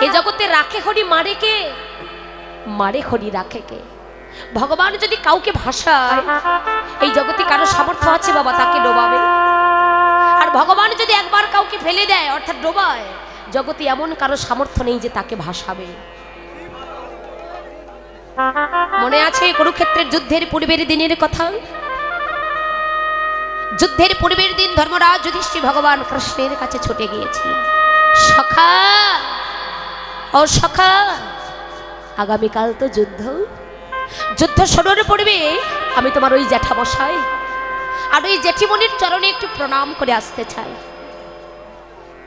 এই জগতে রাখে খড়ি মারে কে? মারে খড়ি রাখে কে? ভগবান যদি কাউকে ভাসায়, এই জগতে কারো সামর্থ্য আছে বাবা তাকে ডোবাবে। আর ভগবান যদি একবার কাউকে ফেলে দেয় অর্থাৎ ডোবায়, জগতে এমন কারো সামর্থ্য নেই যে তাকে ভাসাবে। মনে আছে কুরুক্ষেত্রের যুদ্ধের পূর্বের দিনের কথা? যুদ্ধের পূর্বের দিন ধর্মরাজ যুধিষ্ঠির ভগবান কৃষ্ণের কাছে ছুটে গিয়েছিল। সখা, ও সখা, আগামীকাল তো যুদ্ধ, যুদ্ধ শুরুর পূর্বে আমি তোমার ওই জ্যাঠামশাই আর ওই জেঠিমণির চরণে একটু প্রণাম করে আসতে চাই।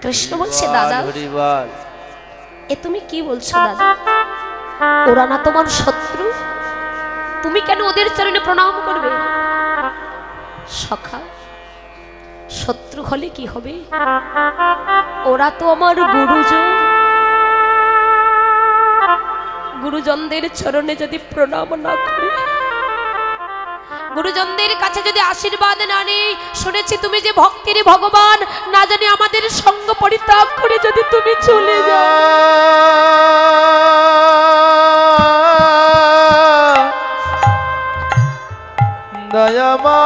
কৃষ্ণ বলছে, দাদা এ তুমি কি বলছো দাদা? ওরা না তোমার শত্রু, তুমি কেন ওদের চরণে প্রণাম করবে? সখা, শত্রু হলে কি হবে? ওরা তো আমার গুরুজন, গুরুজনদের চরণে যদি প্রণাম না করে, গুরুজনদের কাছে যদি আশীর্বাদ না নেই, শুনেছি তুমি যে ভক্তির ভগবান, না জানি আমাদের সঙ্গ পরিত্যাগ করে যদি তুমি চলে যাও। দয়ামা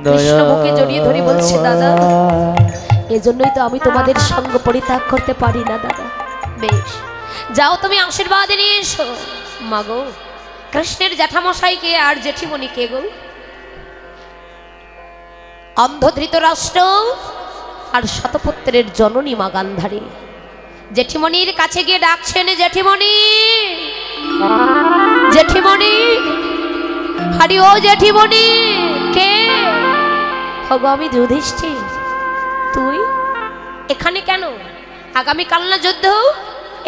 কৃষ্ণ বুকে জড়িয়ে ধরে বলছে, দাদা এজন্যই তো আমি তোমাদের সঙ্গ পরিত্যাগ করতে পারি না দাদা। বেশ, যাও তুমি আশীর্বাদ নিয়ে এসো। মাগো, কৃষ্ণের জ্যাঠামশাইকে আর জেঠিমণিকে গো? অন্ধ ধৃতরাষ্ট্র আর শতপুত্রের জননী মা গান্ধারী জেঠিমণির কাছে গিয়ে ডাকছেন, জেঠিমণি, জেঠিমণি, হারি ও জেঠিমণি। কে? হগো আমি যুধিষ্ঠির। তুই এখানে কেন? আগামীকাল না যুদ্ধ,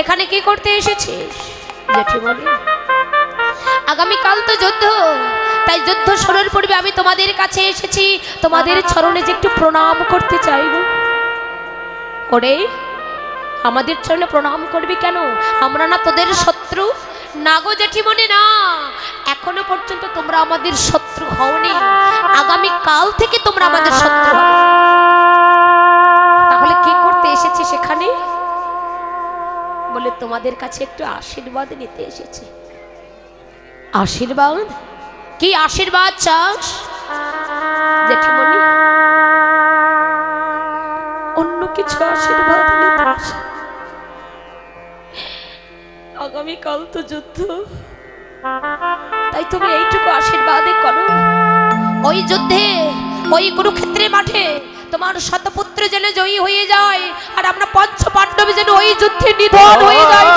এখানে কি করতে এসেছিস? জেঠিমণি, আগামীকাল তো যুদ্ধ, তাই যুদ্ধ শুরুর পূর্বে আমি তোমাদের কাছে এসেছি, তোমাদের চরণে যে একটু প্রণাম করতে চাইব। ওরে, আমাদের চরণে প্রণাম করবি কেন? আমরা না তোদের শত্রু? না গো জেঠিমণি না, এখনো পর্যন্ত তোমরা আমাদের শত্রু হওনি, আগামী কাল থেকে তোমরা আমাদের শত্রু হবে। তাহলে কি করতে এসেছি সেখানে? বলে তোমাদের কাছে একটু আশীর্বাদ নিতে এসেছি। আশীর্বাদ? কি আশীর্বাদ চাস জেঠিমণি? অন্য কিছু আশীর্বাদ নিতে আসে? আগামীকাল তো যুদ্ধ, তাই তুমি এইটুকু আশীর্বাদই করো। ওই যুদ্ধে, ওই কুরুক্ষেত্রের মাঠে তোমার শতপুত্র যেন জয়ী হয়ে যায়, আর আমরা পঞ্চ পাণ্ডব যেন ওই যুদ্ধে নিধন হয়ে যায়।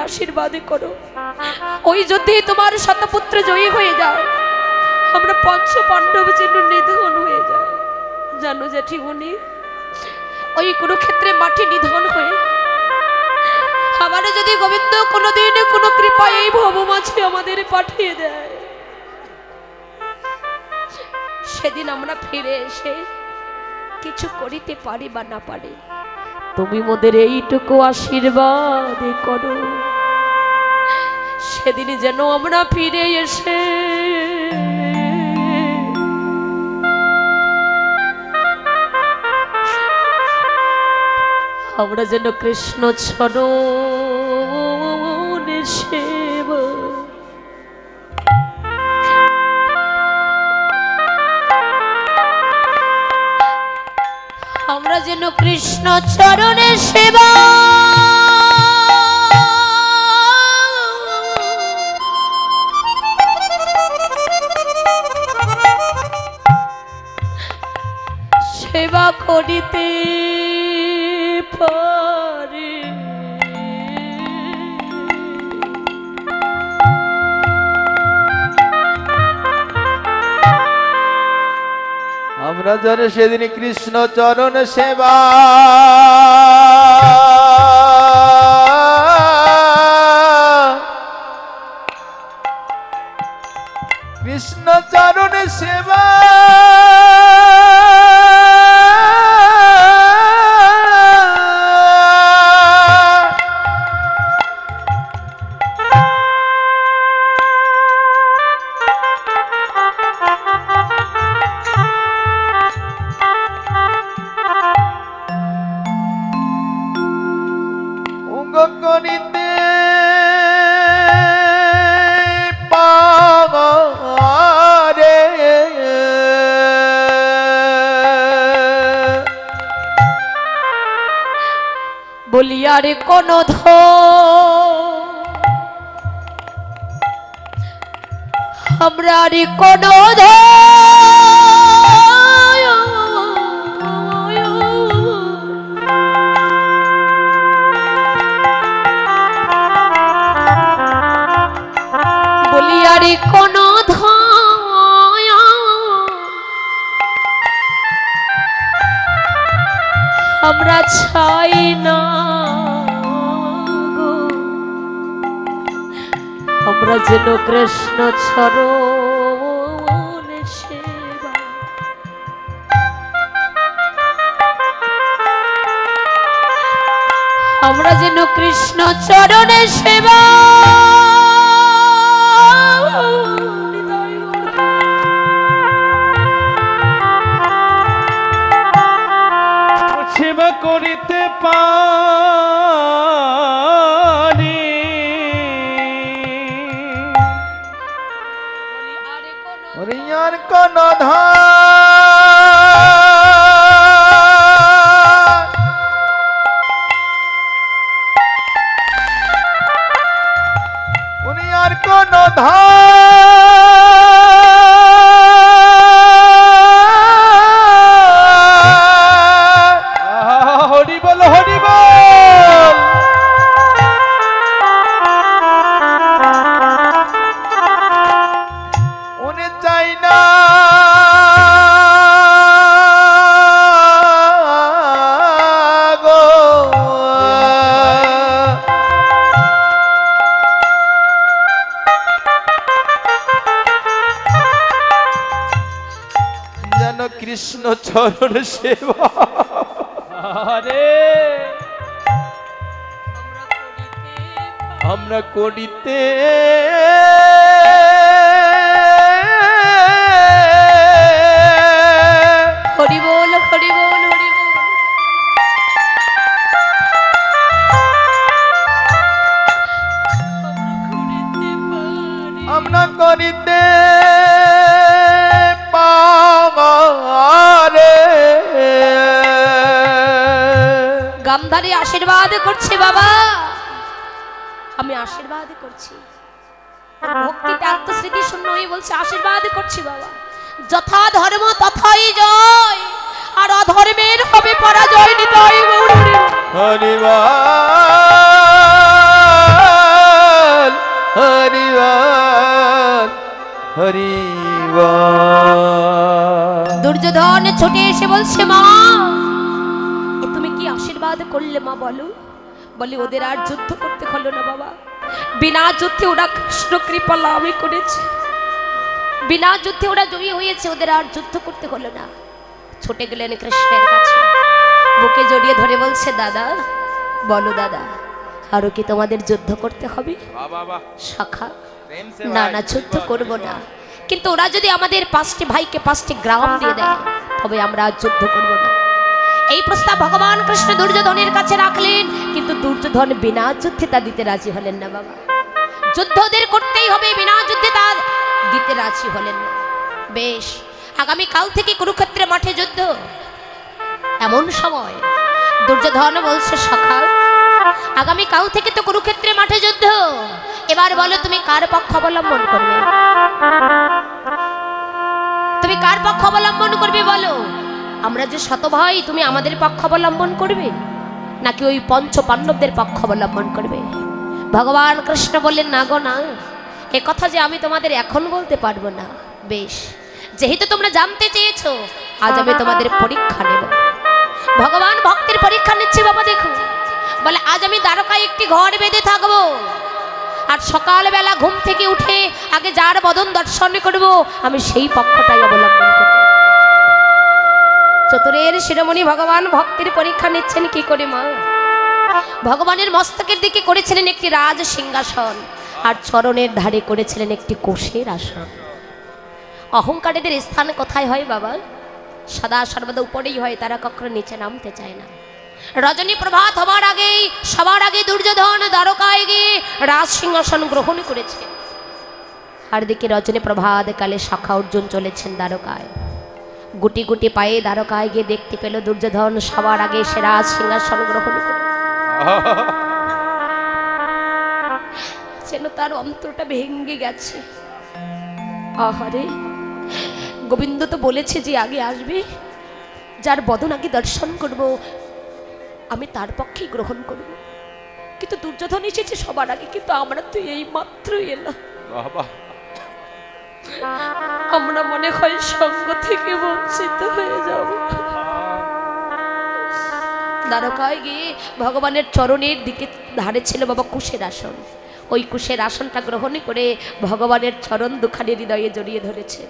আশীর্বাদই করো, ওই যুদ্ধে তোমার শতপুত্র জয়ী হয়ে যায়, আমরা পঞ্চ পাণ্ডব যেন নিধন হয়ে যায়। জানো জেঠিমণি, ওই কুরুক্ষেত্রে মাঠে নিধন হয়ে আমাদের যদি গোবিন্দ কোনোদিন কোনো কৃপা এই ভব মাঝে আমাদের পাঠিয়ে দেয়, সেদিন আমরা ফিরে এসে কিছু করিতে পারি বা না পারি, তুমি মোদের এইটুকু আশীর্বাদ করো, সেদিন যেন আমরা ফিরে এসে আমরা যেন কৃষ্ণ চরণের সেবা, আমরা যেন কৃষ্ণ চরণের সেবা সেবা করিতে পারি। তোমরা জানো সেদিন কৃষ্ণ চরণ সেবা কৃষ্ণ চরণ সেবা করিতে পারে বলিয়ারে কোন আমরা রে কোন বলিয়ারে কোন আমরা ছাই না গো আমরা যেন কৃষ্ণ চরণ সেবা আমরা যেন কৃষ্ণ চরণে সেবা সেবা করিতে পারি আর কোন আর কোন হরি বল হরি বল উনি চাই না গো যেন কৃষ্ণ চরণ সেবা আরে আমরা করিতে হরি বল হরি বল হরি বল আমরা করিতে পারে গান্ধারী আশীর্বাদ করছে বাবা আমি আশীর্বাদ করছি ভক্তিতে আত্মস্মৃতি শূন্য হয়ে বলছে আশীর্বাদ করছি বাবা যথা ধর্ম তথাই জয় আর অধর্মের হবে পরাজয় নিতাই গৌর হরিবল হরিবল হরিবল দুর্যোধন ছুটে এসে বলছে মা এ তুমি কি আশীর্বাদ করলে মা বলো বলে ওদের আর যুদ্ধ করতে হলো না বাবা বিনা যুদ্ধে ওরা কৃষ্ণ কৃপা লাভই করেছে বিনা যুদ্ধে ওরা জয়ী হয়েছে ওদের আর যুদ্ধ করতে হলো না ছুটে গেলেন কৃষ্ণের কাছে বুকে জড়িয়ে ধরে বলছে দাদা বলো দাদা আরো কি তোমাদের যুদ্ধ করতে হবে শাখা না না যুদ্ধ করব না কিন্তু ওরা যদি আমাদের 5টি ভাইকে 5টি গ্রাম দিয়ে দেয় তবে আমরা আর যুদ্ধ করব না এই প্রস্তাব ভগবান কৃষ্ণ দুর্যোধনের কাছে রাখলেন কিন্তু দুর্যোধন বিনা যুদ্ধে তা দিতে রাজি হলেন না বাবা যুদ্ধ ওদের করতেই হবে বিনা যুদ্ধে তা দিতে রাজি হলেন না বেশ আগামী কাল থেকে কুরুক্ষেত্রের মাঠে যুদ্ধ এমন সময় দুর্যোধন বলছে সখা আগামী কাল থেকে তো কুরুক্ষেত্রের মাঠে যুদ্ধ এবার বলো তুমি কার পক্ষ অবলম্বন করবে তুমি কার পক্ষ অবলম্বন করবে বলো আমরা যে শত ভাই তুমি আমাদের পক্ষ অবলম্বন করবে নাকি ওই পঞ্চ পাণ্ডবদের পক্ষ অবলম্বন করবে ভগবান কৃষ্ণ বললেন না গো না এ কথা যে আমি তোমাদের এখন বলতে পারবো না বেশ যেহেতু তোমরা জানতে চেয়েছো আজ আমি তোমাদের পরীক্ষা নেব। ভগবান ভক্তের পরীক্ষা নিচ্ছে বাবা। দেখো, বলে আজ আমি দ্বারকায় একটি ঘর বেঁধে থাকবো, আর সকালবেলা ঘুম থেকে উঠে আগে যার বদন দর্শন করব আমি সেই পক্ষটাই অবলম্বন করব। চতুরের শিরোমণি ভগবান ভক্তের পরীক্ষা নিচ্ছেন কি করে মা? ভগবানের মস্তকের দিকে করেছিলেন একটি রাজ সিংহাসন, আর চরণের ধারে করেছিলেন একটি কোষের আসন। অহংকারীদের স্থান কোথায় হয় বাবা? সদা সর্বদা উপরেই হয়, তারা কখনো নিচে নামতে চায় না। রজনী প্রভাত হবার আগেই সবার আগে দুর্যোধন দ্বারকায় গিয়ে রাজ সিংহাসন গ্রহণ করেছে। আর দিকে রজনী প্রভাত কালে শাখা অর্জুন চলেছেন দ্বারকায়। গুটি গুটি পায়ে দ্বারকায় গিয়ে দেখতে পেল দুর্যোধন সবার আগে সে রাজ সিংহাসন গ্রহণ করে। যেন তার অন্তরটা ভেঙে গেছে। আহারে, গোবিন্দ তো বলেছে যে আগে আসবে, যার বদন আগে দর্শন করব আমি তার পক্ষেই গ্রহণ করব। কিন্তু দুর্যোধন এসেছে সবার আগে, কিন্তু আমরা তো এই মাত্র এলাম। আমরা মনে হয় সঙ্গ থেকে বঞ্চিত হয়ে যাব। দ্বারকায় গিয়ে ভগবানের চরণের দিকে ধারে ছিল বাবা কুশের আসন। ওই কুশের আসনটা গ্রহণ করে ভগবানের চরণ দুখানি হৃদয়ে জড়িয়ে ধরেছেন।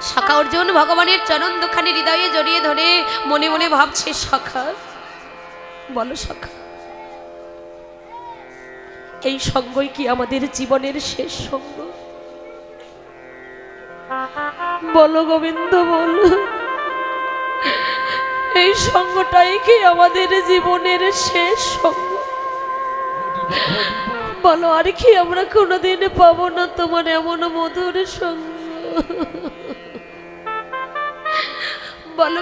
শাখা অর্জুন ভগবানের চরণ দুখানি হৃদয়ে জড়িয়ে ধরে মনে মনে ভাবছে, সখা বলো সখা, এই সঙ্গই কি আমাদের জীবনের শেষ সঙ্গ? বলো গোবিন্দ, বলো এই সঙ্গটাই কি আমাদের জীবনের শেষ সঙ্গ? বলো আর কি আমরা কোনোদিন পাবো না তোমার এমন মধুর সঙ্গ? বলো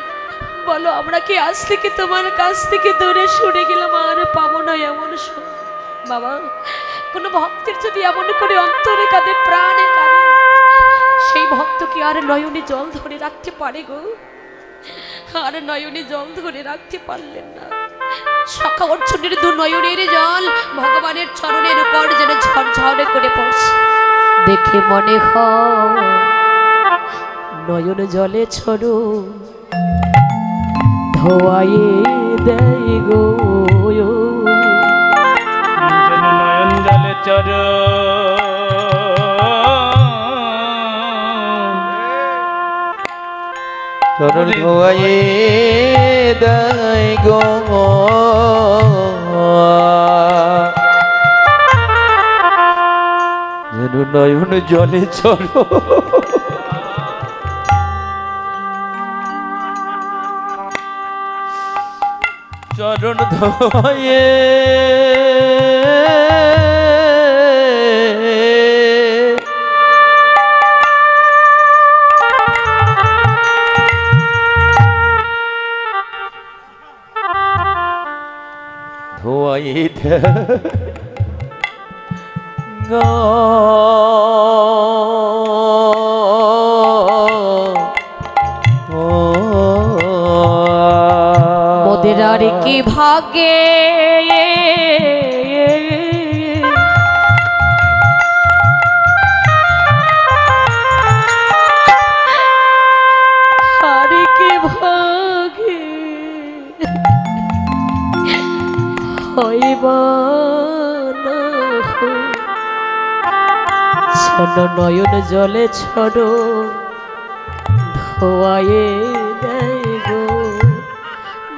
বলো, আমরা কি আজ থেকে তোমার কাছ থেকে দূরে সরে গেলাম, আর পাবো না এমন সঙ্গ? বাবা, কোনো ভক্তের যদি এমন করে অন্তরে কাঁদে, প্রাণে কাঁদে, সেই ভক্ত কি আর নয়নে জল ধরে রাখতে পারে গো? আর নয়নে জল ধরে রাখতে পারলেন না। শাখা অর্জুনের দু নয়নের জল ভগবানের চরণের উপর যেন ঝরঝরে করে পড়ছে। দেখে মনে হয় নয়ন জলে ছড়ো ধোয়ায়ে দেয় গো, নয়ন জলে চর চরণ ধোয়ায়ে দেয় গো, যেন নয়ন জলে চলো চরণ ধোয়ায়ে ধোয়ায়ে গো, মোদের আর কি ভাগে আর কি ভাগে হইব না, ছড় নয়ন জলে ছড় ধোয়ায়ে দেয় গো।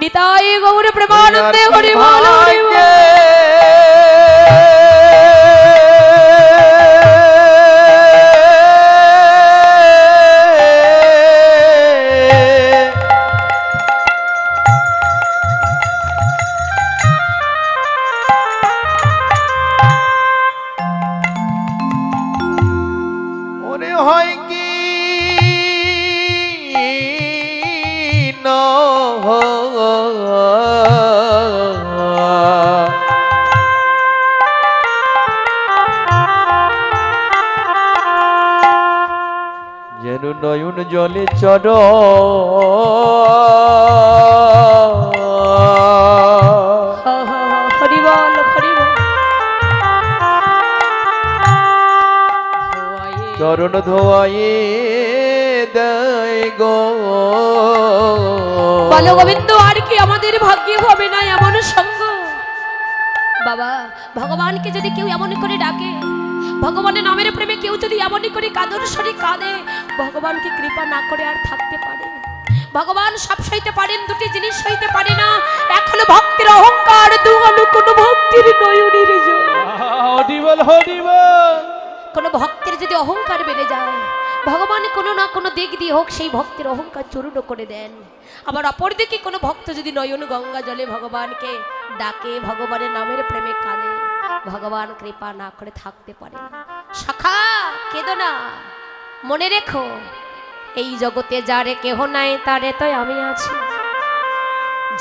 নিতাই গৌর প্রেমানন্দে হরি বল, হরি বল। মনে হয় কি যেন নয়ন জলে চর হরি বল, হরি বল। চরণ ধোয়ায়ে দেয় গো। বলো গোবিন্দ, আর কি আমাদের ভাগ্যে হবে না এমন সঙ্গ? বাবা, ভগবানকে যদি কেউ এমন করে ডাকে, ভগবানের নামের প্রেমে কেউ যদি এমন করে কাঁদর সরে কাঁদে, ভগবানকে কৃপা না করে আর থাকতে পারে? ভগবান সব সইতে পারেন, দুটি জিনিস সইতে পারে না। এক হলো ভক্তের অহংকার, দু হলো কোনো ভক্তির নয়নের জল। হরিবল হরিবল। কোনো ভক্তের যদি অহংকার বেড়ে যায়, ভগবান কোনো না কোনো দিক দিয়ে হোক সেই ভক্তের অহংকার চূর্ণ করে দেন। আবার অপরদিকে কোনো ভক্ত যদি নয়ন গঙ্গা জলে ভগবানকে ডাকে, ভগবানের নামের প্রেমে কাঁদে, ভগবান কৃপা না করে থাকতে পারে না। সখা, কেঁদো না, মনে রেখো এই জগতে যারে কেহ নাই তারে তো আমি আছি।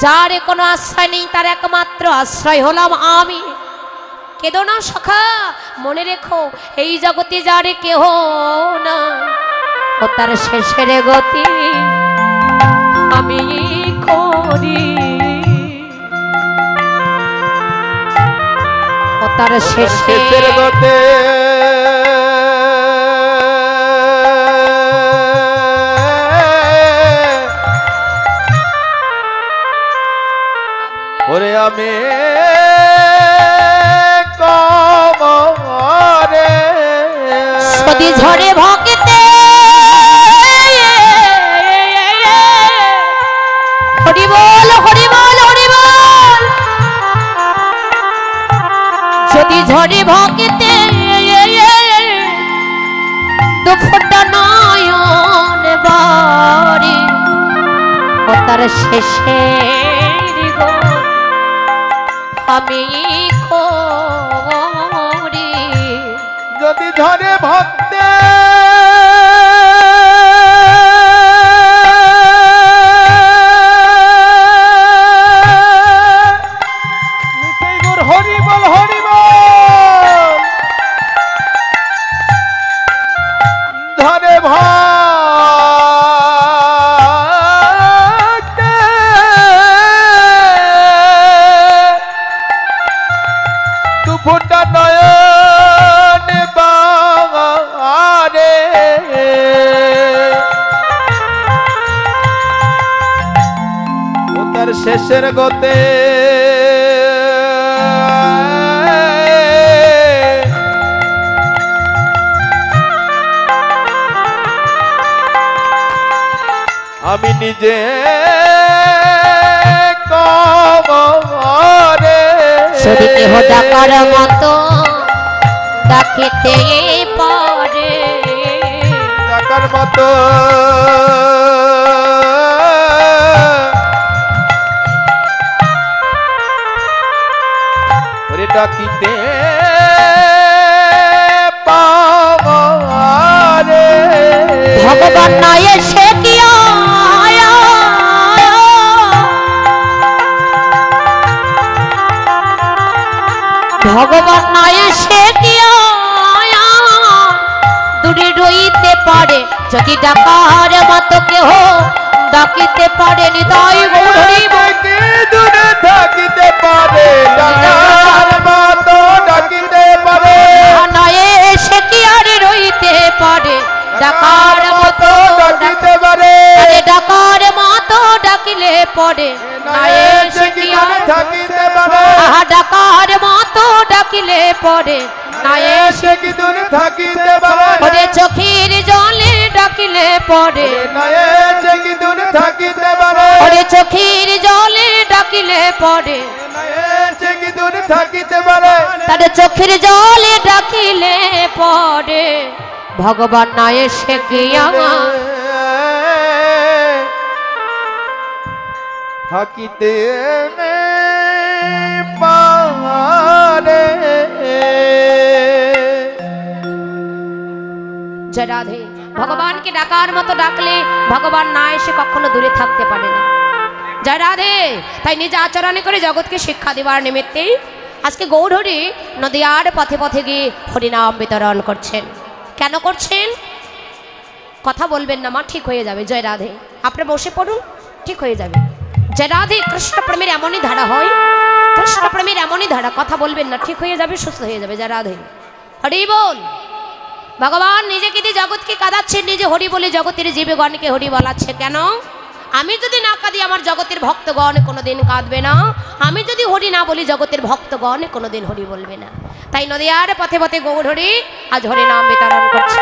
যারে কোনো আশ্রয় নেই তার একমাত্র আশ্রয় হলাম আমি। কেঁদো না সখা, মনে রেখো এই জগতে যারে কেহ না, ও তার শেষের গতি আমি করি। ও তার শেষের গতে ওরে আমি কমরে সদি ঝরে ভক্তে হরি বল হরি বল হরি বল। সদি ঝরে ভক্তে দুফুটা নয়ন বাড়ি, ও তার শেষে আমি করি। যদি ধরে ভক্তে হরিবল হরিবল ধরে ভক্তে দুফুটা নয়ন বারে ও তার শেষের গতে আমি নিজে কমরে যদি কেহ ডাকার মতো ডাকিতে পারে, ডাকার মতো ওরে ডাকিতে পারে ভগবান নয় সে কি আয়া, ভগবান নয় সে কি আয়া, দূরে রইতে পারে যদি ডাকার মতো কেহ ডাকিতে পারে। হৃদয় গৌরী দূরে থাকিতে পারে, ডাকার মতো ডাকিতে পারে, নয় সে কি আর রইতে পারে, ডাকার মতো ডাকিতে পারে, ডাকার মতো ডাকিলে পরে নয় সে কি আর থাকিতে পারে, ডাকার মতো ডাকিলে পরে নয় সে কি দূরে থাকিতে পারে, ওরে চোখের জলে ডাকিলে পরে, নয় সে কি দূরে থাকিতে পারে, ওরে চোখের জলে ডাকিলে পরে, নয় সে কি দূরে থাকিতে পারে, তার চোখের জলে ডাকিলে পরে ভগবান নয় সে কি আমার থাকিতে পারে। জয় রাধে। ভগবানকে ডাকার মতো ডাকলে ভগবান না এসে কখনো দূরে থাকতে পারে না। জয় রাধে। তাই নিজ আচরণে করে জগৎকে শিক্ষা দেওয়ার নিমিত্তেই আজকে গৌরহরি নদীয়ার পথে পথে গিয়ে হরিনাম বিতরণ করছেন। কেন করছেন? কথা বলবেন না মা, ঠিক হয়ে যাবে। জয় রাধে। আপনি বসে পড়ুন, ঠিক হয়ে যাবে। জয় রাধে। কৃষ্ণ প্রেমের এমনই ধারা হয়, কৃষ্ণ প্রেমের এমনই ধারা। কথা বলবেন না, ঠিক হয়ে যাবে, সুস্থ হয়ে যাবে। জয় রাধে। হরি বল। ভগবান নিজেকে দিয়ে জগৎকে কাঁদাচ্ছে, নিজে হরি বলে জগতের জীবগণকে হরি বলাচ্ছে কেন? আমি যদি না কাঁদি আমার জগতের ভক্তগণ কোনোদিন কাঁদবে না, আমি যদি হরি না বলি জগতের ভক্তগণ কোনোদিন হরি বলবে না। তাই নদিয়ার পথে পথে গৌর হরি আজ হরি নাম বিতরণ করছে।